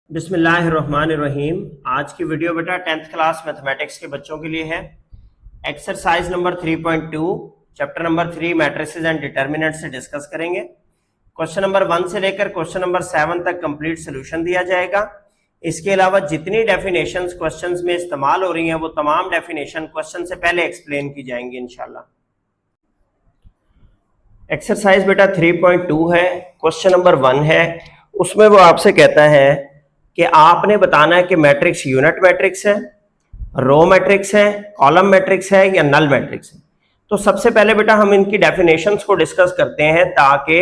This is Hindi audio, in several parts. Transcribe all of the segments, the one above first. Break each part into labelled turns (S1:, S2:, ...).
S1: बिस्मिल्लाहिर्रहमानिर्रहीम। आज की वीडियो बेटा 10th क्लास मैथमेटिक्स के बच्चों के लिए है। Exercise number 3.2 chapter number 3 matrices and determinant से डिस्कस करेंगे। क्वेश्चन नंबर 1 से लेकर क्वेश्चन नंबर 7 तक कंप्लीट सोल्यूशन दिया जाएगा। इसके अलावा जितनी डेफिनेशंस क्वेश्चंस में इस्तेमाल हो रही हैं वो तमाम डेफिनेशन क्वेश्चन से पहले एक्सप्लेन की जाएंगी इंशाल्लाह। एक्सरसाइज बेटा 3.2 है, क्वेश्चन नंबर 1 है। उसमें वो आपसे कहता है कि आपने बताना है कि मैट्रिक्स यूनिट मैट्रिक्स है, रो मैट्रिक्स है, कॉलम मैट्रिक्स है या नल मैट्रिक्स है। तो सबसे पहले बेटा हम इनकी डेफिनेशंस को डिस्कस करते हैं ताकि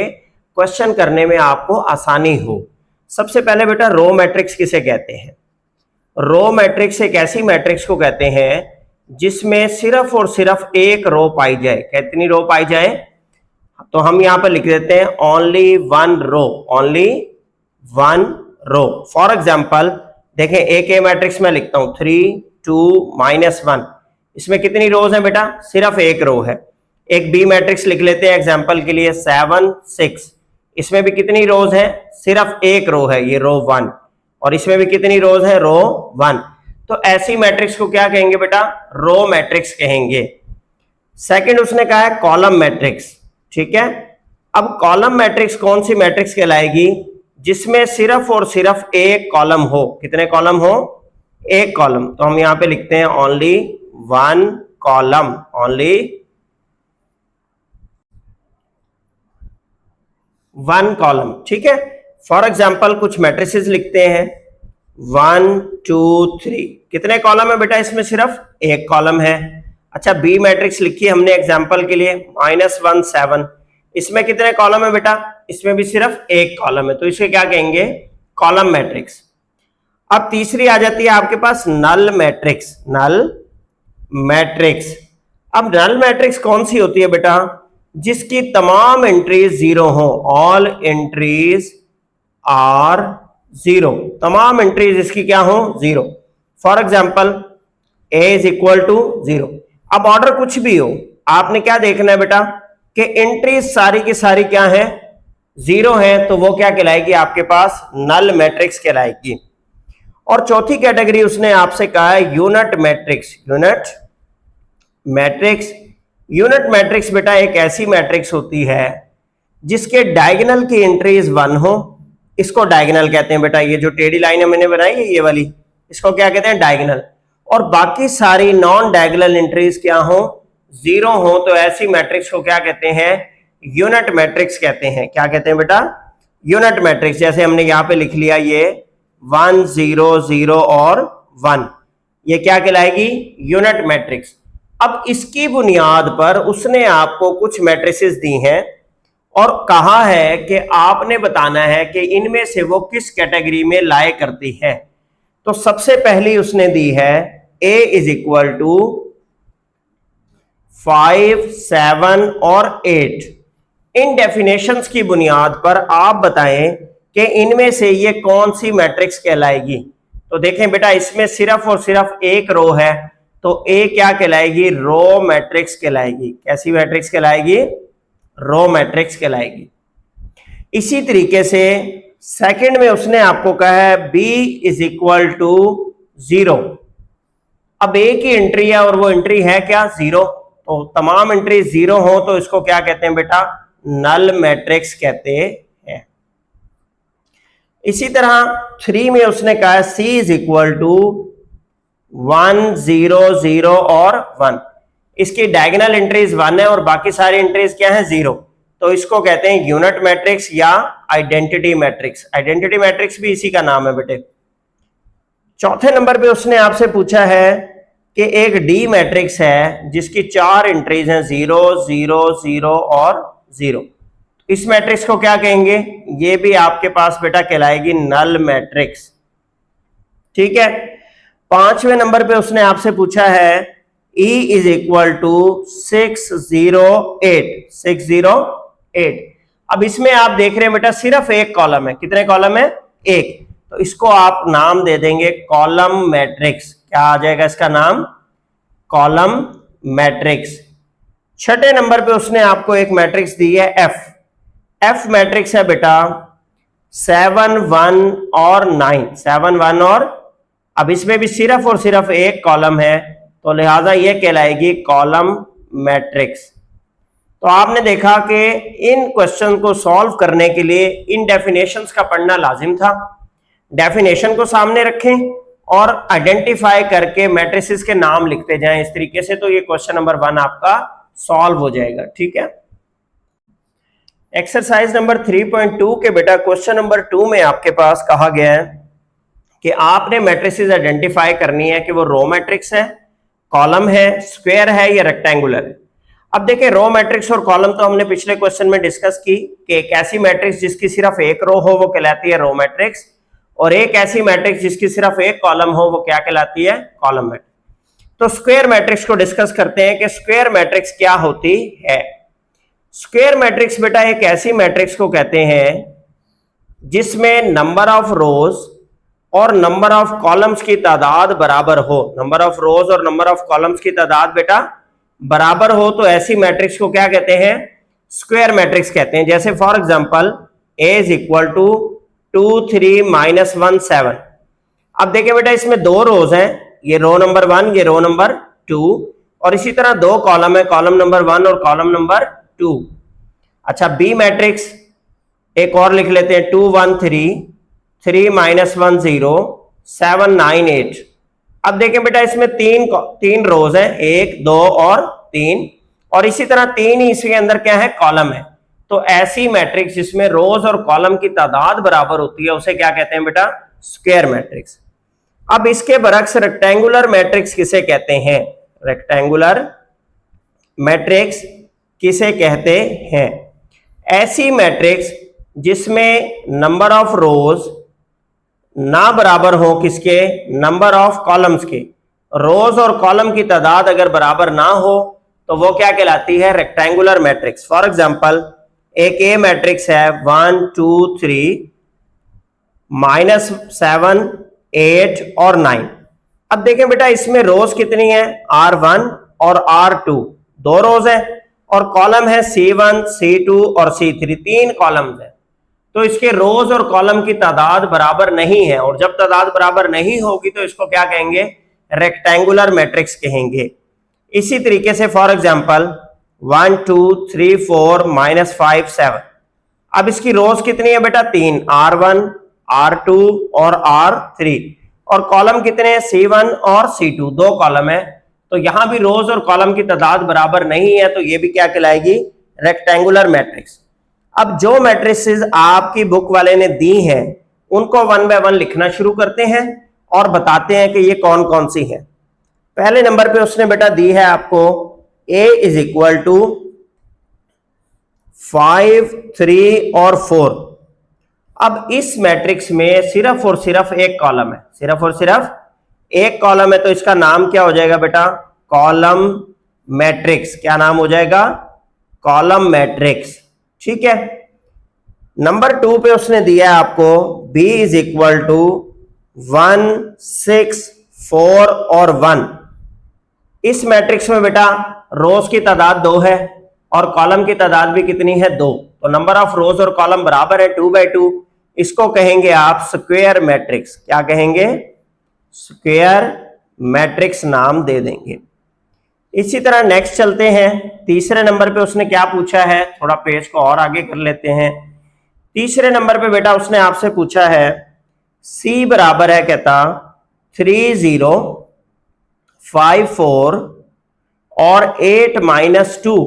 S1: क्वेश्चन करने में आपको आसानी हो। सबसे पहले बेटा रो मैट्रिक्स किसे कहते हैं? रो मैट्रिक्स एक ऐसी मैट्रिक्स को कहते हैं जिसमें सिर्फ और सिर्फ एक रो पाई जाए। कितनी रो पाई जाए? तो हम यहां पर लिख देते हैं only one row, only one row. For example देखें, एक ए मैट्रिक्स में लिखता हूं 3 2 -1। इसमें कितनी रोज हैं बेटा? सिर्फ एक रो है। एक बी मैट्रिक्स लिख लेते हैं एग्जाम्पल के लिए 7 6। इसमें भी कितनी रोज है? सिर्फ एक रो है, ये रो 1। और इसमें भी कितनी रोज है? रो 1। तो ऐसी मैट्रिक्स को क्या कहेंगे बेटा? रो मैट्रिक्स कहेंगे। सेकंड उसने कहा है कॉलम मैट्रिक्स। ठीक है, अब कॉलम मैट्रिक्स कौन सी मैट्रिक्स कहलाएगी? जिसमें सिर्फ और सिर्फ एक कॉलम हो। कितने कॉलम हो? एक कॉलम। तो हम यहां पे लिखते हैं only one column, only one column. ठीक है, फॉर एग्जाम्पल कुछ मैट्रिसेस लिखते हैं 1 2 3। कितने कॉलम है बेटा? इसमें सिर्फ एक कॉलम है। अच्छा, बी मैट्रिक्स लिखी हमने एग्जाम्पल के लिए -1 7। इसमें कितने कॉलम है बेटा? इसमें भी सिर्फ एक कॉलम है, तो इसे क्या कहेंगे? Column matrix. अब तीसरी आ जाती है आपके पास नल मैट्रिक्स। Null matrix. अब नल मैट्रिक्स कौन सी होती है बेटा? जिसकी तमाम एंट्रीज जीरो हो। All entries are zero. तमाम एंट्रीज इसकी क्या हो? Zero. For example A is equal to 0। अब ऑर्डर कुछ भी हो, आपने क्या देखना है बेटा कि एंट्रीज सारी की सारी क्या है? जीरो है, तो वो क्या कहलाएगी? आपके पास नल मैट्रिक्स कहलाएगी। और चौथी कैटेगरी उसने आपसे कहा है unit matrix. Unit matrix. Unit matrix बेटा एक ऐसी मैट्रिक्स होती है जिसके डायगोनल की एंट्रीज 1 हो। इसको डायगोनल कहते हैं बेटा। ये जो टेढ़ी लाइन है मैंने बनाई है ये वाली, इसको क्या कहते हैं? डायगोनल। और बाकी सारी नॉन डायगोनल एंट्रीज क्या हो? जीरो हो। तो ऐसी मैट्रिक्स को क्या कहते हैं? यूनिट मैट्रिक्स कहते हैं। क्या कहते हैं बेटा? Unit matrix. जैसे हमने यहां पे लिख लिया ये 1 0 0 और 1, ये क्या कहलाएगी? Unit matrix. अब इसकी बुनियाद पर उसने आपको कुछ मैट्रिसेस दी हैं और कहा है कि आपने बताना है कि इनमें से वो किस कैटेगरी में लाए करती है। तो सबसे पहली उसने दी है a इज इक्वल टू 5 7 और 8। इन डेफिनेशंस की बुनियाद पर आप बताएं कि इनमें से ये कौन सी मैट्रिक्स कहलाएगी। तो देखें बेटा, इसमें सिर्फ और सिर्फ एक रो है, तो ए क्या कहलाएगी? रो मैट्रिक्स कहलाएगी। कैसी मैट्रिक्स कहलाएगी? रो मैट्रिक्स कहलाएगी। इसी तरीके से सेकंड में उसने आपको कहा है b इज इक्वल टू 0। अब ए की एंट्री है और वो एंट्री है क्या? 0। तो तमाम एंट्री 0 हो तो इसको क्या कहते हैं बेटा? नल मैट्रिक्स कहते हैं। इसी तरह 3 में उसने कहा है c इज इक्वल टू 1 0 0 और 1। इसकी डायगोनल एंट्रीज 1 है और बाकी सारी एंट्रीज क्या है? 0। तो इसको कहते हैं यूनिट मैट्रिक्स या आइडेंटिटी मैट्रिक्स। आइडेंटिटी मैट्रिक्स भी इसी का नाम है बेटे। चौथे नंबर पे उसने आपसे पूछा है कि एक डी मैट्रिक्स है जिसकी 4 एंट्रीज हैं 0 0 0 और 0। इस मैट्रिक्स को क्या कहेंगे? ये भी आपके पास बेटा कहलाएगी नल मैट्रिक्स। ठीक है। पांचवें नंबर पे उसने आपसे पूछा है E इज इक्वल टू 608। 608। अब इसमें आप देख रहे हैं बेटा सिर्फ एक कॉलम है। कितने कॉलम है? एक। तो इसको आप नाम दे देंगे कॉलम मैट्रिक्स। क्या आ जाएगा इसका नाम? Column matrix. छठे नंबर पे उसने आपको एक मैट्रिक्स दी है F। F मैट्रिक्स है बेटा 7 1 और 9, 7 1 और, अब इसमें भी सिर्फ और सिर्फ एक कॉलम है, तो लिहाजा ये कहलाएगी कॉलम मैट्रिक्स। तो आपने देखा कि इन क्वेश्चन को सॉल्व करने के लिए इन डेफिनेशंस का पढ़ना लाजिम था। डेफिनेशन को सामने रखें और आइडेंटिफाई करके मैट्रिसेस के नाम लिखते जाएं इस तरीके से, तो ये क्वेश्चन नंबर 1 आपका सॉल्व हो जाएगा। ठीक है, एक्सरसाइज नंबर 3.2 के बेटा क्वेश्चन नंबर 2 में आपके पास कहा गया है कि आपने मैट्रिसेस आइडेंटिफाई करनी है कि वो रो मैट्रिक्स है, कॉलम है, स्क्वायर है या रेक्टेंगुलर है। अब देखिए, रो मैट्रिक्स और कॉलम तो हमने पिछले क्वेश्चन में डिस्कस की कि एक ऐसी मैट्रिक्स जिसकी सिर्फ एक रो हो वो कहलाती है रो मैट्रिक्स, और एक ऐसी मैट्रिक्स जिसकी सिर्फ एक कॉलम हो वो क्या कहलाती है, कॉलम मैट्रिक्स। तो स्क्वायर मैट्रिक्स को डिस्कस करते हैं कि स्क्वायर मैट्रिक्स क्या होती है। स्क्वायर मैट्रिक्स बेटा एक ऐसी मैट्रिक्स को कहते हैं जिसमें नंबर ऑफ रोज और नंबर ऑफ कॉलम्स की तादाद बराबर हो। नंबर ऑफ रोज और नंबर ऑफ कॉलम्स की तादाद बेटा बराबर हो, तो ऐसी मैट्रिक्स को क्या कहते हैं, स्क्वायर मैट्रिक्स कहते हैं। जैसे for example A is equal to 2 3 -1 7। अब देखिए बेटा, इसमें दो रोज हैं, ये रो नंबर 1, ये रो नंबर 2, और इसी तरह दो कॉलम है, कॉलम नंबर 1 और कॉलम नंबर 2। अच्छा, बी मैट्रिक्स एक और लिख लेते हैं, 2 1 3 3 -1 0 7 9 8। अब देखें बेटा, इसमें तीन रोज हैं, 1 2 और 3, और इसी तरह तीन ही इसके अंदर क्या है, कॉलम है। तो ऐसी मैट्रिक्स जिसमें रोज और कॉलम की तादाद बराबर होती है उसे क्या कहते हैं बेटा, स्क्वायर मैट्रिक्स। अब इसके बरक्स रेक्टेंगुलर मैट्रिक्स किसे कहते हैं, रेक्टेंगुलर मैट्रिक्स किसे कहते हैं, ऐसी मैट्रिक्स जिसमें नंबर ऑफ रोज ना बराबर हो किसके, नंबर ऑफ कॉलम्स के। रोज और कॉलम की तादाद अगर बराबर ना हो तो वो क्या कहलाती है, रेक्टेंगुलर मैट्रिक्स। फॉर एग्जांपल एक ए मैट्रिक्स है 1 2 3 -7 8 और 9। अब देखें बेटा, इसमें रोज कितनी है, R1 और R2 दो रोज है, और कॉलम है C1 C2 और C3 तीन कॉलम्स है। तो इसके रोज और कॉलम की तादाद बराबर नहीं है, और जब तादाद बराबर नहीं होगी तो इसको क्या कहेंगे, रेक्टेंगुलर मैट्रिक्स कहेंगे। इसी तरीके से फॉर एग्जांपल 1 2 3 4 -5 7। अब इसकी रोज कितनी है बेटा, 3, R1 R2 और R3, और कॉलम कितने हैं, C1 और C2 दो कॉलम है। तो यहां भी रोज और कॉलम की तादाद बराबर नहीं है, तो ये भी क्या कहलाएगी, रेक्टेंगुलर मैट्रिक्स। अब जो मैट्रिसेस आपकी बुक वाले ने दी हैं उनको 1 बाय 1 लिखना शुरू करते हैं और बताते हैं कि ये कौन कौन सी है। पहले नंबर पे उसने बेटा दी है आपको A इज इक्वल टू 5 3 और 4। अब इस मैट्रिक्स में सिर्फ और सिर्फ एक कॉलम है, सिर्फ और सिर्फ एक कॉलम है, तो इसका नाम क्या हो जाएगा बेटा, कॉलम मैट्रिक्स। क्या नाम हो जाएगा, कॉलम मैट्रिक्स। ठीक है, नंबर 2 पे उसने दिया है आपको B इज इक्वल टू 1 6 4 और 1। इस मैट्रिक्स में बेटा रोज की तादाद 2 है और कॉलम की तादाद भी कितनी है, 2। तो नंबर ऑफ रोज और कॉलम बराबर है 2 बाई 2। इसको कहेंगे आप स्क्वायर मैट्रिक्स। क्या कहेंगे, स्क्वायर मैट्रिक्स नाम दे देंगे। इसी तरह नेक्स्ट चलते हैं, तीसरे नंबर पे उसने क्या पूछा है, थोड़ा पेज को और आगे कर लेते हैं। तीसरे नंबर पे बेटा उसने आपसे पूछा है C बराबर है, कहता 3 0 5 4 और 8 -2।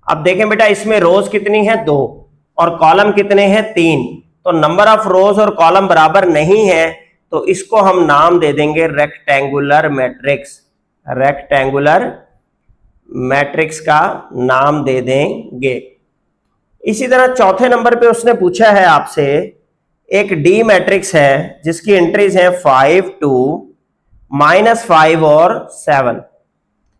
S1: अब देखें बेटा, इसमें रोज कितनी है, 2, और कॉलम कितने हैं, 3। तो नंबर ऑफ रोज और कॉलम बराबर नहीं है, तो इसको हम नाम दे देंगे रेक्टेंगुलर मैट्रिक्स। रेक्टेंगुलर मैट्रिक्स का नाम दे देंगे। इसी तरह चौथे नंबर पे उसने पूछा है आपसे एक डी मैट्रिक्स है जिसकी एंट्रीज हैं 5 2 -5 और 7।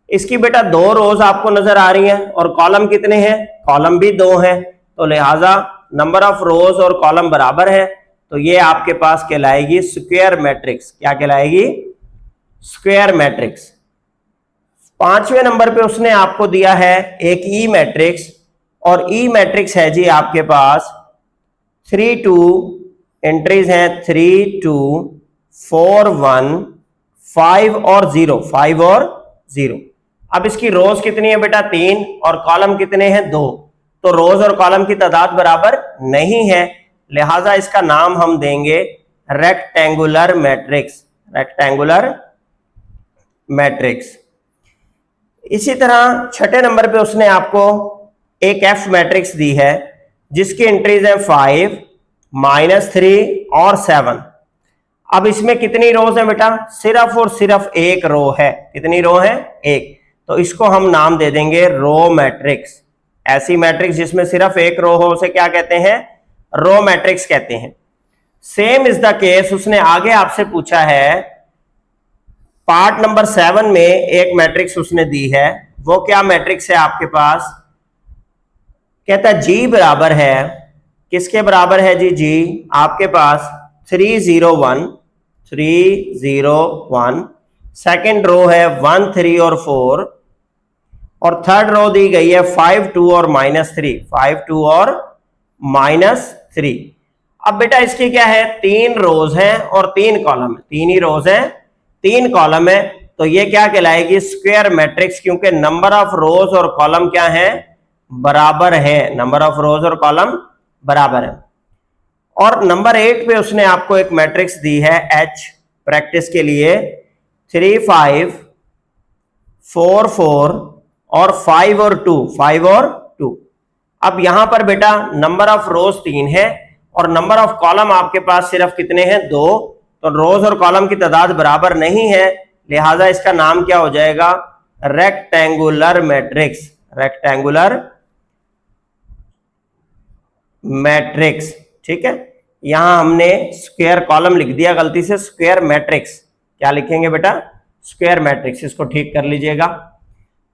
S1: इसकी बेटा दो रोज आपको नजर आ रही हैं और कॉलम कितने हैं, कॉलम भी 2 हैं, तो लिहाजा नंबर ऑफ रोज और कॉलम बराबर है, तो ये आपके पास कहलाएगी स्क्वायर मैट्रिक्स। क्या कहलाएगी, स्क्वायर मैट्रिक्स। पांचवें नंबर पे उसने आपको दिया है एक ई मैट्रिक्स, और ई मैट्रिक्स है जी आपके पास 3 2 एंट्रीज हैं 3 2 4 1 5 और 0, 5 और 0। अब इसकी रोज कितनी है बेटा 3 और कॉलम कितने हैं 2, तो रोज और कॉलम की तादाद बराबर नहीं है, लिहाजा इसका नाम हम देंगे रेक्टेंगुलर मैट्रिक्स, रेक्टेंगुलर मैट्रिक्स। इसी तरह छठे नंबर पे उसने आपको एक एफ मैट्रिक्स दी है जिसकी एंट्रीज है 5 -3 और 7। अब इसमें कितनी रोज है बेटा, सिर्फ और सिर्फ एक रो है। कितनी रो है, एक। तो इसको हम नाम दे देंगे रो मैट्रिक्स। ऐसी मैट्रिक्स जिसमें सिर्फ एक रो हो उसे क्या कहते हैं, रो मैट्रिक्स कहते हैं। सेम इज द केस, उसने आगे आपसे पूछा है पार्ट नंबर 7 में एक मैट्रिक्स उसने दी है, वो क्या मैट्रिक्स है आपके पास, कहता है जी बराबर है, किसके बराबर है जी, जी आपके पास 3 0 1 3 0 1, सेकेंड रो है 1 3 और 4, और थर्ड रो दी गई है 5 2 और -3, 5 2 और -3। अब बेटा इसकी क्या है, 3 रोज हैं और 3 कॉलम है, 3 ही रोज हैं 3 कॉलम है, तो ये क्या कहलाएगी, स्क्वायर मैट्रिक्स, क्योंकि नंबर ऑफ रोज और कॉलम क्या है, बराबर है, नंबर ऑफ रोज और कॉलम बराबर है। और नंबर 8 पे उसने आपको एक मैट्रिक्स दी है एच, प्रैक्टिस के लिए 3 5 4 4 और 5 और 2, 5 और 2। अब यहां पर बेटा नंबर ऑफ रोज 3 है और नंबर ऑफ कॉलम आपके पास सिर्फ कितने हैं, 2, तो रोज और कॉलम की तादाद बराबर नहीं है, लिहाजा इसका नाम क्या हो जाएगा, रेक्टेंगुलर मैट्रिक्स, रेक्टेंगुलर मैट्रिक्स। ठीक है, यहां हमने स्क्वायर कॉलम लिख दिया गलती से, स्क्वायर मैट्रिक्स क्या लिखेंगे बेटा, स्क्वायर मैट्रिक्स, इसको ठीक कर लीजिएगा।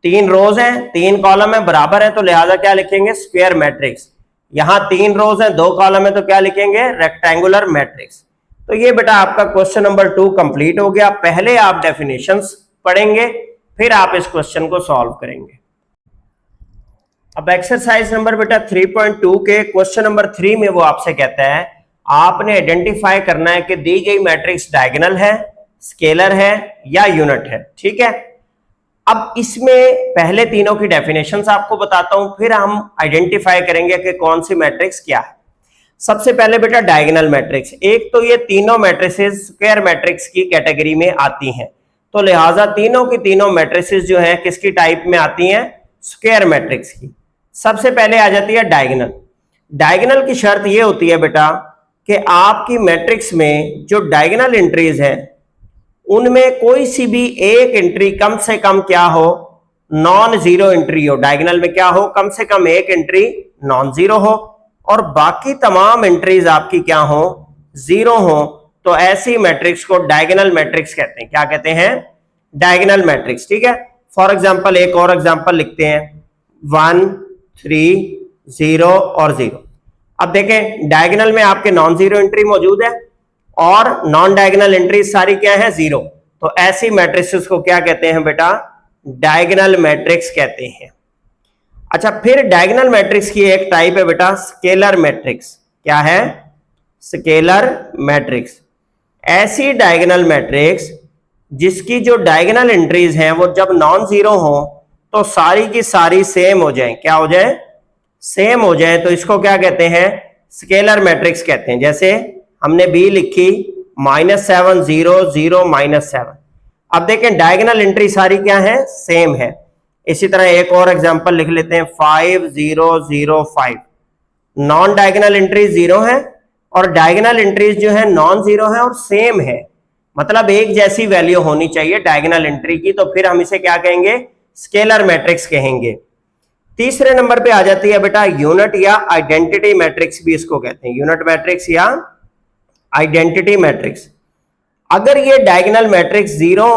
S1: 3 रोज हैं 3 कॉलम है, बराबर है, तो लिहाजा क्या लिखेंगे, स्क्वायर मैट्रिक्स। यहां 3 रोज हैं 2 कॉलम है, तो क्या लिखेंगे, रेक्टेंगुलर मैट्रिक्स। तो ये बेटा आपका क्वेश्चन नंबर 2 कंप्लीट हो गया। पहले आप डेफिनेशंस पढ़ेंगे, फिर आप इस क्वेश्चन को सॉल्व करेंगे। अब एक्सरसाइज नंबर बेटा 3.2 के क्वेश्चन नंबर 3 में वो आपसे कहता है आपने आइडेंटिफाई करना है कि दी गई मैट्रिक्स डायगोनल है, स्केलर है या यूनिट है। ठीक है, अब इसमें पहले तीनों की डेफिनेशंस आपको बताता हूं, फिर हम आइडेंटिफाई करेंगे कि कौन सी मैट्रिक्स क्या है। सबसे पहले बेटा डायगोनल मैट्रिक्स, एक तो ये तीनों मैट्रिसेस स्क्वायर मैट्रिक्स की कैटेगरी में आती हैं, तो लिहाजा तीनों की तीनों मैट्रिसेस जो है किसकी टाइप में आती हैं, स्क्वायर मैट्रिक्स की। सबसे पहले आ जाती है डायगोनल। डायगोनल की शर्त ये होती है बेटा कि आपकी मैट्रिक्स में जो डायगोनल एंट्रीज हैं उनमें कोई सी भी एक एंट्री कम से कम क्या हो, नॉन जीरो एंट्री हो। डायगोनल में क्या हो, कम से कम एक एंट्री नॉन जीरो हो और बाकी तमाम एंट्रीज आपकी क्या हो, जीरो हो। तो ऐसी मैट्रिक्स को डायगोनल मैट्रिक्स कहते हैं। क्या कहते हैं, डायगोनल मैट्रिक्स। ठीक है, फॉर एग्जांपल एक और एग्जांपल लिखते हैं 1 3 0 और 0। अब देखें डायगोनल में आपके नॉन जीरो एंट्री मौजूद है और नॉन डायगोनल एंट्री सारी क्या है, जीरो। तो ऐसी मैट्रिक्स को क्या कहते हैं बेटा, डायगोनल मैट्रिक्स कहते हैं। अच्छा, फिर डायगोनल मैट्रिक्स की एक टाइप है बेटा स्केलर मैट्रिक्स। क्या है, स्केलर मैट्रिक्स। ऐसी डायगोनल मैट्रिक्स जिसकी जो डायगोनल एंट्रीज हैं वो जब नॉन जीरो हो तो सारी की सारी सेम हो जाए। क्या हो जाए, सेम हो जाए, तो इसको क्या कहते हैं, स्केलर मैट्रिक्स कहते हैं। जैसे हमने बी लिखी -7 0 0 -7। अब देखें डायगोनल एंट्री सारी क्या है, सेम है। इसी तरह एक और एग्जांपल लिख लेते हैं 5 0 0 5। नॉन डायगोनल एंट्री जीरो है और डायगोनल एंट्रीज जो है नॉन जीरो है और सेम है, मतलब एक जैसी वैल्यू होनी चाहिए डायगोनल एंट्री की, तो फिर हम इसे क्या कहेंगे, स्केलर मैट्रिक्स कहेंगे। तीसरे नंबर पे आ जाती है बेटा यूनिट या आइडेंटिटी मैट्रिक्स भी इसको कहते हैं, यूनिट मैट्रिक्स या आइडेंटिटी मैट्रिक्स। अगर ये diagonal matrix zero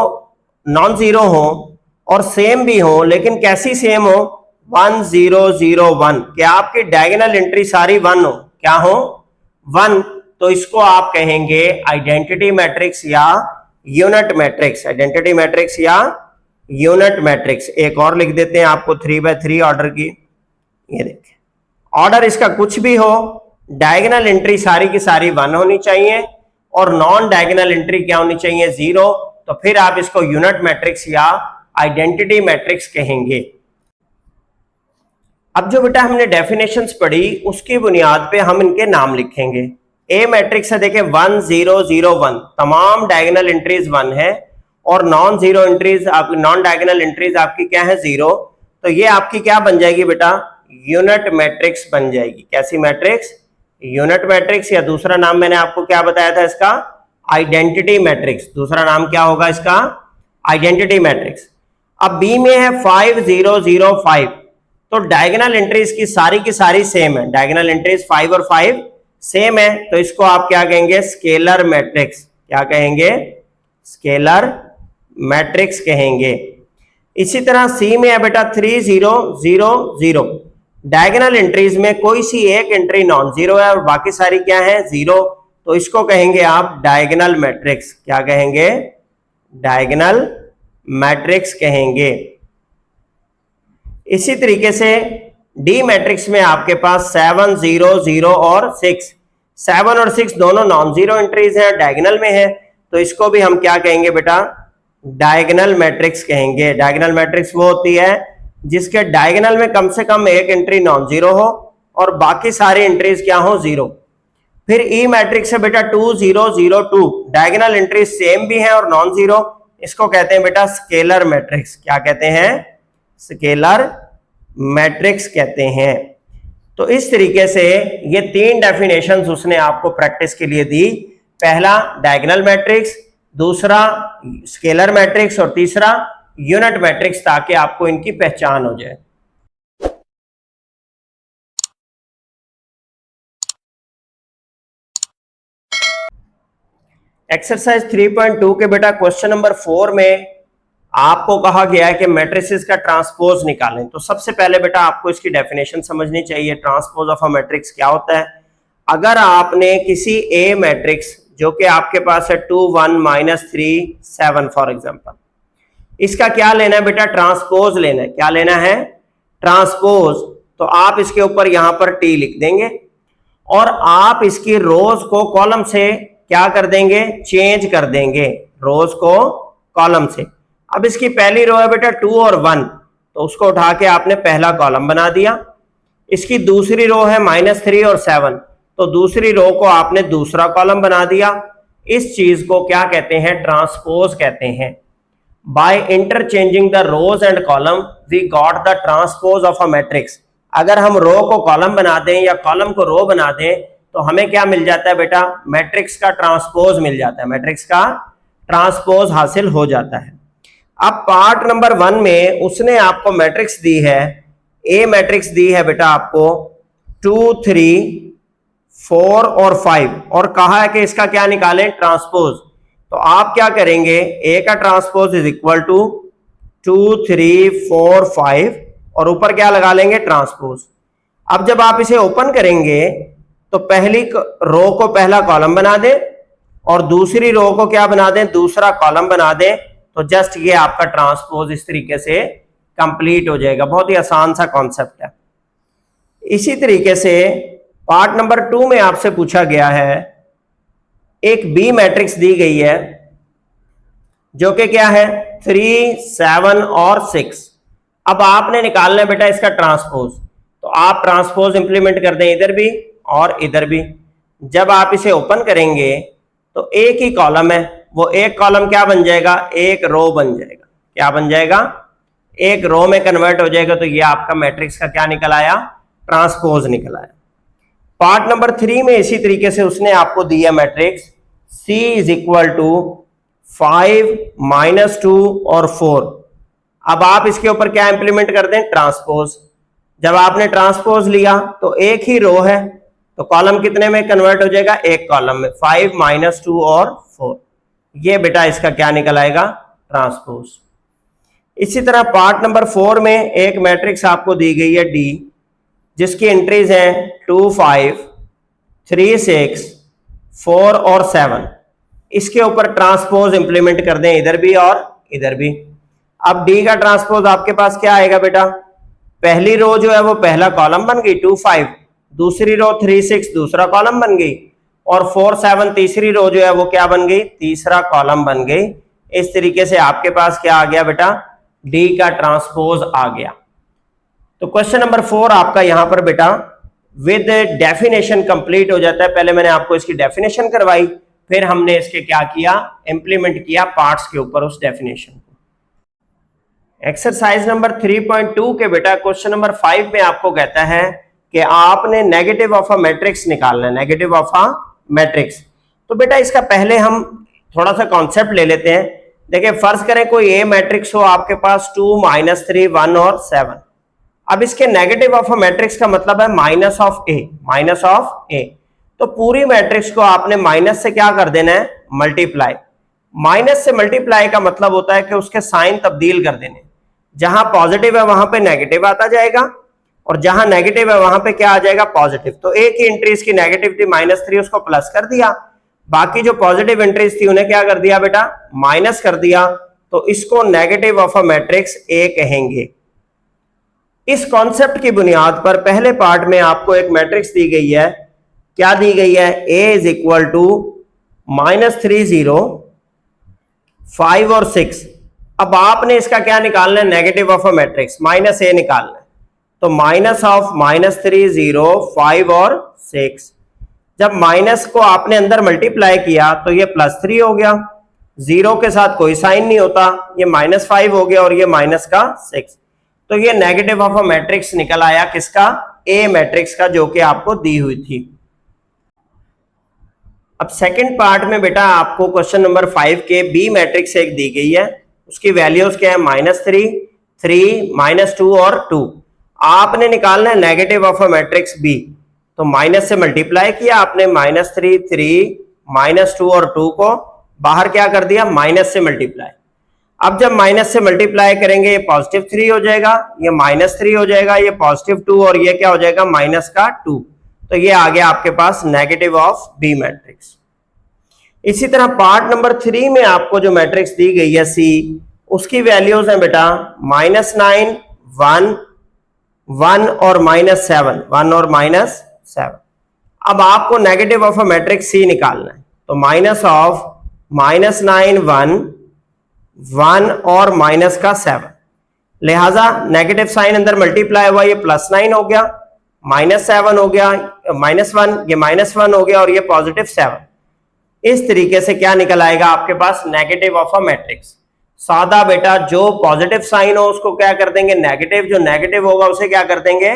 S1: non zero हो और सेम भी हो, लेकिन कैसी सेम हो, 1 0 0 1, क्या आपकी डायगोनल एंट्री सारी 1 हो, क्या हो 1, तो इसको आप कहेंगे आइडेंटिटी मैट्रिक्स या यूनिट मैट्रिक्स। आइडेंटिटी मैट्रिक्स या यूनिट मैट्रिक्स। एक और लिख देते हैं आपको 3 by 3 ऑर्डर की, ये देखिए ऑर्डर इसका कुछ भी हो, डायगोनल एंट्री सारी की सारी 1 होनी चाहिए और नॉन डायगोनल एंट्री क्या होनी चाहिए, 0। तो फिर आप इसको यूनिट मैट्रिक्स या आइडेंटिटी मैट्रिक्स कहेंगे। अब जो बेटा हमने डेफिनेशंस पढ़ी उसकी बुनियाद पे हम इनके नाम लिखेंगे। ए मैट्रिक्स है, देखिए 1 0 0 1, तमाम डायगोनल एंट्रीज 1 है और नॉन जीरो एंट्रीज आपकी, नॉन डायगोनल एंट्रीज आपकी क्या है, 0। तो ये आपकी क्या बन जाएगी बेटा, यूनिट मैट्रिक्स बन जाएगी। कैसी मैट्रिक्स, यूनिट मैट्रिक्स, या दूसरा नाम मैंने आपको क्या बताया था इसका, आइडेंटिटी मैट्रिक्स। दूसरा नाम क्या होगा इसका, आइडेंटिटी मैट्रिक्स। अब बी में है 5 0 0 5, तो डायगोनल एंट्रीज की सारी सेम है, डायगोनल एंट्रीज 5 और 5 सेम है, तो इसको आप क्या कहेंगे, स्केलर मैट्रिक्स। क्या कहेंगे, स्केलर मैट्रिक्स कहेंगे। इसी तरह सी में है बेटा 3 0 0 0, डायगोनल एंट्रीज में कोई सी एक एंट्री नॉन जीरो है और बाकी सारी क्या है, 0, तो इसको कहेंगे आप डायगोनल मैट्रिक्स। क्या कहेंगे, डायगोनल मैट्रिक्स कहेंगे। इसी तरीके से डी मैट्रिक्स में आपके पास 7 0 0 और 6, 7 और 6 दोनों नॉन जीरो एंट्रीज हैं, डायगोनल में है, तो इसको भी हम क्या कहेंगे बेटा, डायगोनल मैट्रिक्स कहेंगे। डायगोनल मैट्रिक्स वो होती है जिसके डायगोनल में कम से कम एक एंट्री नॉन जीरो हो और बाकी सारी एंट्रीज क्या हो, 0। फिर ई मैट्रिक्स है बेटा 2 0 0 2, डायगोनल एंट्रीज सेम भी है और नॉन जीरो, इसको कहते हैं बेटा स्केलर मैट्रिक्स। क्या कहते हैं, स्केलर मैट्रिक्स कहते हैं। तो इस तरीके से ये 3 डेफिनेशंस उसने आपको प्रैक्टिस के लिए दी। पहला डायगोनल मैट्रिक्स, दूसरा स्केलर मैट्रिक्स और तीसरा यूनिट मैट्रिक्स, ताकि आपको इनकी पहचान हो जाए। एक्सरसाइज 3.2 के बेटा क्वेश्चन नंबर 4 में आपको कहा गया है कि मैट्रिसेस का ट्रांसपोज निकालें। तो सबसे पहले बेटा आपको इसकी डेफिनेशन समझनी चाहिए। ट्रांसपोज ऑफ अ मैट्रिक्स क्या होता है। अगर आपने किसी ए मैट्रिक्स जो कि आपके पास है 2 1 -3 7 फॉर एग्जांपल, इसका क्या लेना है बेटा, ट्रांसपोज लेना है। क्या लेना है, ट्रांसपोज। तो आप इसके ऊपर यहां पर टी लिख देंगे और आप इसकी रोज को कॉलम से क्या कर देंगे, चेंज कर देंगे, रोज को कॉलम से। अब इसकी पहली रो है बेटा 2 और 1, तो उसको उठा के आपने पहला कॉलम बना दिया। इसकी दूसरी रो है -3 और 7, तो दूसरी रो को आपने दूसरा कॉलम बना दिया। इस चीज को क्या कहते हैं, ट्रांसपोज कहते हैं। By interchanging the rows and column we got the transpose of a matrix. अगर हम रो को कॉलम बना दें या कॉलम को रो बना दें तो हमें क्या मिल जाता है बेटा, मैट्रिक्स का ट्रांसपोज मिल जाता है, मैट्रिक्स का ट्रांसपोज हासिल हो जाता है। अब पार्ट नंबर 1 में उसने आपको मैट्रिक्स दी है, ए मैट्रिक्स दी है बेटा आपको 2 3 4 और 5, और कहा है कि इसका क्या निकालें, ट्रांसपोज। तो आप क्या करेंगे, ए का ट्रांसपोज इज इक्वल टू 2 3 4 5 और ऊपर क्या लगा लेंगे, ट्रांसपोज। अब जब आप इसे ओपन करेंगे तो पहली रो को पहला कॉलम बना दें और दूसरी रो को क्या बना दें, दूसरा कॉलम बना दें, तो जस्ट ये आपका ट्रांसपोज इस तरीके से कंप्लीट हो जाएगा। बहुत ही आसान सा कॉन्सेप्ट है। इसी तरीके से पार्ट नंबर 2 में आपसे पूछा गया है, एक बी मैट्रिक्स दी गई है जो कि क्या है 3 7 और 6। अब आपने निकालना है बेटा इसका ट्रांसपोज, तो आप ट्रांसपोज इंप्लीमेंट कर दें इधर भी और इधर भी। जब आप इसे ओपन करेंगे तो एक ही कॉलम है, वो एक कॉलम क्या बन जाएगा, एक रो बन जाएगा। क्या बन जाएगा, एक रो में कन्वर्ट हो जाएगा। तो ये आपका मैट्रिक्स का क्या निकल आया, ट्रांसपोज निकल आया। पार्ट नंबर 3 में इसी तरीके से उसने आपको दिया matrix C is equal to 5 -2 और 4। अब आप इसके ऊपर क्या इंप्लीमेंट कर दें, ट्रांसपोज। जब आपने ट्रांसपोज लिया तो एक ही रो है, तो कॉलम कितने में कन्वर्ट हो जाएगा, एक कॉलम में, 5 -2 और 4। ये बेटा इसका क्या निकल आएगा, ट्रांसपोज। इसी तरह पार्ट नंबर 4 में एक मैट्रिक्स आपको दी गई है डी, जिसकी एंट्रीज हैं 2 5 3 6 4 और 7। इसके ऊपर ट्रांसपोज इंप्लीमेंट कर दें इधर भी और इधर भी। अब डी का ट्रांसपोज आपके पास क्या आएगा बेटा, पहली रो जो है वो पहला कॉलम बन गई 2 5, दूसरी रो 3 6 दूसरा कॉलम बन गई, और 4 7 तीसरी रो जो है वो क्या बन गई, तीसरा कॉलम बन गई। इस तरीके से आपके पास क्या आ गया बेटा, डी का ट्रांसपोज आ गया। तो क्वेश्चन नंबर 4 आपका यहां पर बेटा विद डेफिनेशन कंप्लीट हो जाता है। पहले मैंने आपको इसकी डेफिनेशन करवाई, फिर हमने इसके क्या किया, इंप्लीमेंट किया पार्ट्स के ऊपर उस डेफिनेशन को। एक्सरसाइज नंबर 3.2 के बेटा क्वेश्चन नंबर 5 में आपको कहता है कि आपने नेगेटिव ऑफ अ मैट्रिक्स निकालना है, नेगेटिव ऑफ अ मैट्रिक्स। तो बेटा इसका पहले हम थोड़ा सा कॉन्सेप्ट ले लेते हैं। देखिए फर्ज करें कोई ए मैट्रिक्स हो आपके पास 2 -3 1 और 7। अब इसके नेगेटिव ऑफ अ मैट्रिक्स का मतलब है minus of A, minus of A. तो पूरी मैट्रिक्स को आपने माइनस से क्या कर देना है, मल्टीप्लाई। माइनस से मल्टीप्लाई का मतलब होता है कि उसके साइन तब्दील कर देने, जहां पॉजिटिव है वहां पे नेगेटिव आता जाएगा, और जहां नेगेटिव है वहां पे क्या आ जाएगा, पॉजिटिव। तो एक ही एंट्री इसकी नेगेटिव थी -3, उसको प्लस कर दिया, बाकी जो पॉजिटिव एंट्रीज थी उन्हें क्या कर दिया बेटा, माइनस कर दिया। तो इसको negative of a matrix A कहेंगे। इस कॉन्सेप्ट की बुनियाद पर पहले पार्ट में आपको एक मैट्रिक्स दी गई है, क्या दी गई है, ए इज इक्वल टू -3 0 5 और 6। अब आपने इसका क्या निकालना है, negative of a matrix, minus A निकालना है। तो माइनस ऑफ -3 0 5 और 6, जब माइनस को आपने अंदर मल्टीप्लाई किया तो ये +3 हो गया, जीरो के साथ कोई साइन नहीं होता, ये -5 हो गया और ये माइनस का 6। तो ये नेगेटिव ऑफ अ मैट्रिक्स निकल आया किसका, ए मैट्रिक्स का, जो कि आपको दी हुई थी। अब सेकंड पार्ट में बेटा आपको क्वेश्चन नंबर 5 के बी मैट्रिक्स एक दी गई है, उसकी वैल्यूज क्या है, -3 3 -2 और 2। आपने निकालना है negative of a matrix B. तो माइनस से मल्टीप्लाई किया आपने, -3 3 -2 और 2 को बाहर क्या कर दिया, माइनस से मल्टीप्लाई। अब जब माइनस से मल्टीप्लाई करेंगे ये +3 हो जाएगा, ये -3 हो जाएगा, ये +2 और ये क्या हो जाएगा, -2। तो ये आ गया आपके पास नेगेटिव ऑफ बी मैट्रिक्स। इसी तरह पार्ट नंबर 3 में आपको जो मैट्रिक्स दी गई है सी, उसकी वैल्यूज है बेटा -9 1 1 और -7, 1 और -7। अब आपको नेगेटिव ऑफ अ मैट्रिक्स सी निकालना है। तो माइनस ऑफ -9 1 और माइनस का 7, लिहाजा नेगेटिव साइन अंदर मल्टीप्लाई हुआ, ये +9 हो गया, -7 हो गया, -1, ये -1 हो गया और ये +7। इस तरीके से क्या निकल आएगा आपके पास, नेगेटिव ऑफ अ मैट्रिक्स। सादा बेटा जो पॉजिटिव साइन हो उसको क्या कर देंगे, नेगेटिव, जो नेगेटिव होगा उसे क्या कर देंगे,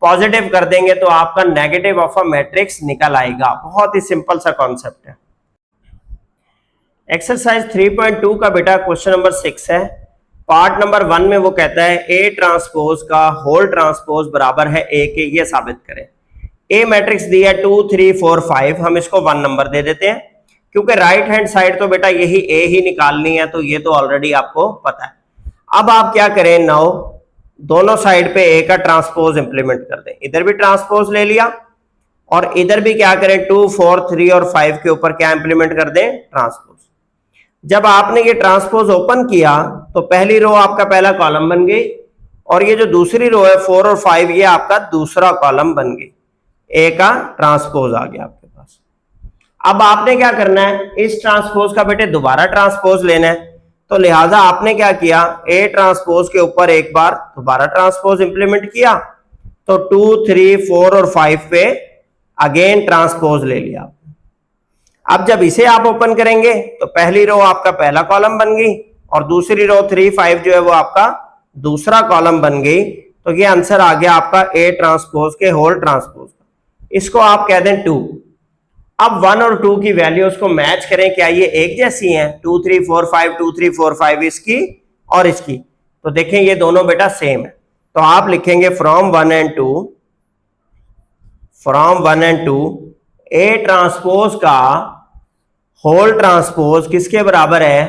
S1: पॉजिटिव कर देंगे, तो आपका नेगेटिव ऑफ अ मैट्रिक्स निकल आएगा। बहुत ही सिंपल सा कॉन्सेप्ट है। एक्सरसाइज 3.2 का बेटा क्वेश्चन नंबर 6 है। पार्ट नंबर 1 में वो कहता है ए ट्रांसपोज का होल ट्रांसपोज बराबर है ए के, ये साबित करें। ए मैट्रिक्स दिया 2 3 4 5, हम इसको 1 नंबर दे देते हैं, क्योंकि राइट हैंड साइड तो बेटा यही ए ही निकालनी है, तो ये तो ऑलरेडी आपको पता है। अब आप क्या करें, नाउ दोनों साइड पे ए का ट्रांसपोज इंप्लीमेंट कर दें। इधर भी ट्रांसपोज ले लिया और इधर भी क्या करें, 2 4 3 और 5 के ऊपर क्या इंप्लीमेंट कर दें, ट्रांसपोज। जब आपने ये ट्रांसपोज ओपन किया तो पहली रो आपका पहला कॉलम बन गई, और ये जो दूसरी रो है 4 और 5 ये आपका दूसरा कॉलम बन गई। ए का ट्रांसपोज आ गया आपके पास। अब आपने क्या करना है, इस ट्रांसपोज का बेटे दोबारा ट्रांसपोज लेना है। तो लिहाजा आपने क्या किया, ए ट्रांसपोज के ऊपर एक बार दोबारा ट्रांसपोज इंप्लीमेंट किया, तो 2 3 4 और 5 पे अगेन ट्रांसपोज ले लिया। अब जब इसे आप ओपन करेंगे तो पहली रो आपका पहला कॉलम बन गई, और दूसरी रो 3 5 जो है वो आपका दूसरा कॉलम बन गई। तो ये आंसर आ गया आपका ए ट्रांसपोज के होल ट्रांसपोज। इसको आप कह दें 2। अब 1 और 2 की वैल्यूज को मैच करें, क्या ये एक जैसी हैं, 2 3 4 5 2 3 4 5 इसकी और इसकी। तो देखें ये दोनों बेटा सेम है, तो आप लिखेंगे फ्रॉम 1 एंड 2 ए ट्रांसपोज का होल ट्रांसपोज किसके बराबर है,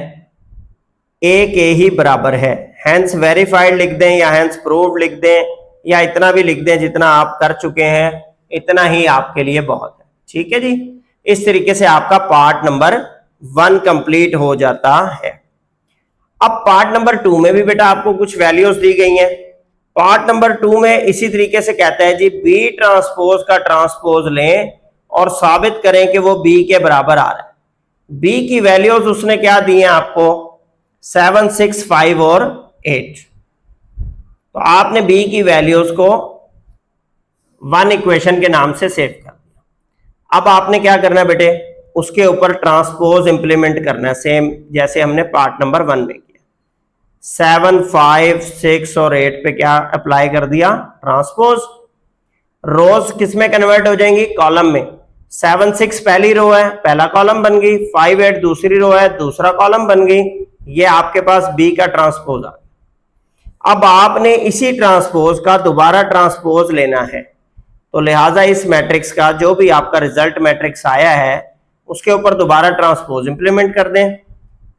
S1: ए के ही बराबर है। हेंस वेरीफाइड लिख दें या हेंस प्रूव्ड लिख दें या इतना भी लिख दें, जितना आप कर चुके हैं इतना ही आपके लिए बहुत है। ठीक है जी, इस तरीके से आपका पार्ट नंबर 1 कंप्लीट हो जाता है। अब पार्ट नंबर 2 में भी बेटा आपको कुछ वैल्यूज दी गई हैं। पार्ट नंबर 2 में इसी तरीके से कहता है जी बी ट्रांसपोज का ट्रांसपोज लें और साबित करें कि वो बी के बराबर आ रहा है। बी की वैल्यूज उसने क्या दी हैं आपको, 7, 6, 5 और 8। तो आपने बी की वैल्यूज को 1 इक्वेशन के नाम से सेव कर दिया। अब आपने क्या करना है बेटे, उसके ऊपर ट्रांसपोज इंप्लीमेंट करना है, सेम जैसे हमने पार्ट नंबर 1 में किया। 7, 5, 6 और 8 पे क्या अप्लाई कर दिया, ट्रांसपोज। रोज किस में कन्वर्ट हो जाएंगी, कॉलम में। 7, 6 पहली रो है, पहला कॉलम बन गई। 5, 8 दूसरी रो है, दूसरा कॉलम बन गई। ये आपके पास बी का ट्रांसपोज आ गया। अब आपने इसी ट्रांसपोज का दोबारा ट्रांसपोज लेना है, तो लिहाजा इस मैट्रिक्स का जो भी आपका रिजल्ट मैट्रिक्स आया है उसके ऊपर दोबारा ट्रांसपोज इंप्लीमेंट कर दें।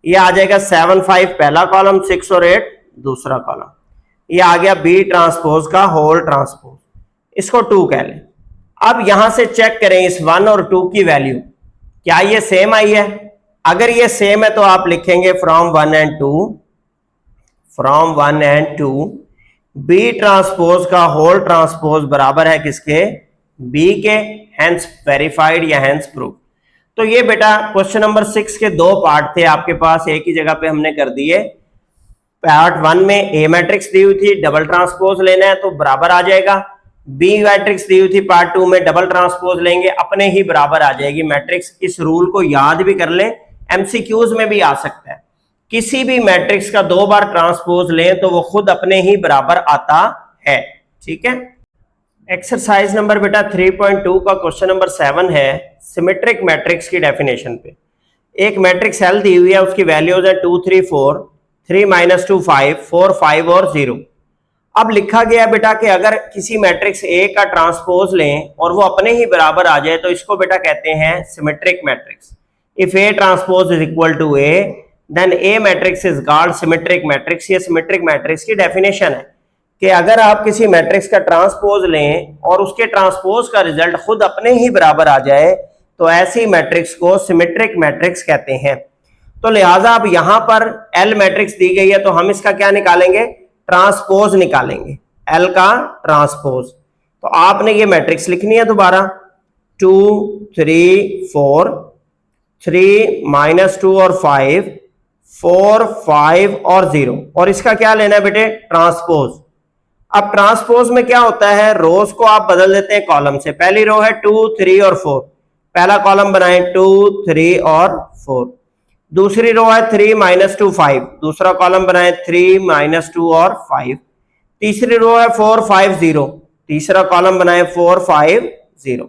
S1: ये आ जाएगा 7, 5 पहला कॉलम, 6 और 8 दूसरा कॉलम। ये आ गया बी ट्रांसपोज का होल ट्रांसपोज, इसको 2 कह लें। अब यहां से चेक करें इस 1 और 2 की वैल्यू, क्या ये सेम आई है? अगर ये सेम है तो आप लिखेंगे फ्रॉम 1 एंड 2 बी ट्रांसपोज का होल ट्रांसपोज बराबर है किसके, बी के, हेंस वेरीफाइड या हेंस प्रूव। तो ये बेटा क्वेश्चन नंबर 6 के 2 पार्ट थे आपके पास, एक ही जगह पे हमने कर दिए। पार्ट 1 में ए मैट्रिक्स दी हुई थी, डबल ट्रांसपोज लेना है तो बराबर आ जाएगा। बी मैट्रिक्स दी हुई थी पार्ट 2 में, डबल ट्रांसपोज लेंगे अपने ही बराबर आ जाएगी मैट्रिक्स। इस रूल को याद भी कर लें, एमसीक्यूज में भी आ सकता है। किसी भी मैट्रिक्स का 2 बार ट्रांसपोज लें तो वो खुद अपने ही बराबर आता है। ठीक है। एक्सरसाइज नंबर बेटा 3.2 का क्वेश्चन नंबर 7 है सिमेट्रिक मैट्रिक्स की डेफिनेशन पे। एक मैट्रिक्स एल दी हुई है, उसकी वैल्यूज है 2, 3, 4, 3, -2, 5, 4, 5 और 0। अब लिखा गया बेटा कि अगर किसी मैट्रिक्स ए का ट्रांसपोज लें और वो अपने ही बराबर आ जाए तो इसको बेटा कहते हैं symmetric matrix. If A transpose is equal to A then A matrix is called symmetric matrix. ये सिमेट्रिक मैट्रिक्स की डेफिनेशन है कि अगर आप किसी मैट्रिक्स का ट्रांसपोज लें और उसके ट्रांसपोज का रिजल्ट खुद अपने ही बराबर आ जाए तो ऐसी मैट्रिक्स को सिमेट्रिक मैट्रिक्स कहते हैं। तो लिहाजा अब यहां पर एल मैट्रिक्स दी गई है तो हम इसका क्या निकालेंगे, ट्रांसपोज निकालेंगे, एल का ट्रांसपोज। तो आपने ये मैट्रिक्स लिखनी है दोबारा, 2, 3, 4, 3, -2 और 5, 4, 5 और 0, और इसका क्या लेना है बेटे, ट्रांसपोज। अब ट्रांसपोज में क्या होता है, रोज को आप बदल देते हैं कॉलम से। पहली रो है 2, 3 और 4, पहला कॉलम बनाए 2, 3 और 4। दूसरी रो है 3, -2, 5, दूसरा कॉलम बनाए 3, -2 और 5। तीसरी रो है 4, 5, 0, तीसरा कॉलम बनाए 4, 5, 0।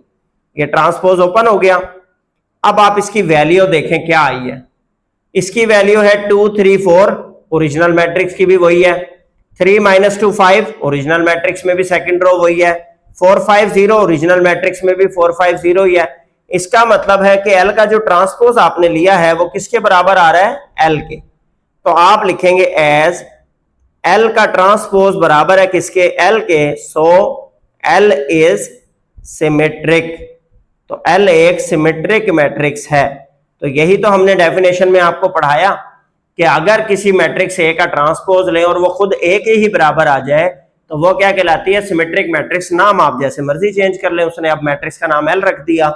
S1: ये ट्रांसपोज ओपन हो गया। अब आप इसकी वैल्यू देखें क्या आई है। इसकी वैल्यू है 2, 3, 4, ओरिजिनल मैट्रिक्स की भी वही है। 3, -2, 5 ओरिजिनल मैट्रिक्स में भी सेकंड रो वही है। 4, 5, 0 ओरिजिनल मैट्रिक्स में भी 4, 5, 0 ही है। इसका मतलब है कि एल का जो ट्रांसपोज आपने लिया है वो किसके बराबर आ रहा है, एल के। तो आप लिखेंगे एज एल का ट्रांसपोज बराबर है किसके, एल के। So L is symmetric. तो एल एक सिमेट्रिक मैट्रिक्स है। तो यही तो हमने डेफिनेशन में आपको पढ़ाया कि अगर किसी मैट्रिक्स ए का ट्रांसपोज लें और वो खुद ए के ही बराबर आ जाए तो वो क्या कहलाती है, सिमेट्रिक मैट्रिक्स। नाम आप जैसे मर्जी चेंज कर लें, उसने अब मैट्रिक्स का नाम एल रख दिया।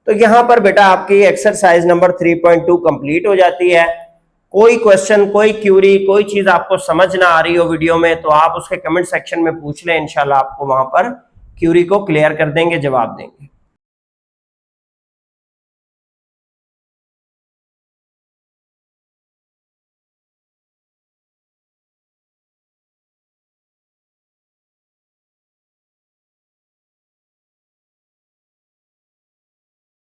S1: तो यहां पर बेटा आपकी एक्सरसाइज नंबर 3.2 कंप्लीट हो जाती है। कोई क्वेश्चन, कोई क्यूरी, कोई चीज आपको समझ ना आ रही हो वीडियो में तो आप उसके कमेंट सेक्शन में पूछ लें, इंशाल्लाह आपको वहां पर क्यूरी को क्लियर कर देंगे, जवाब देंगे।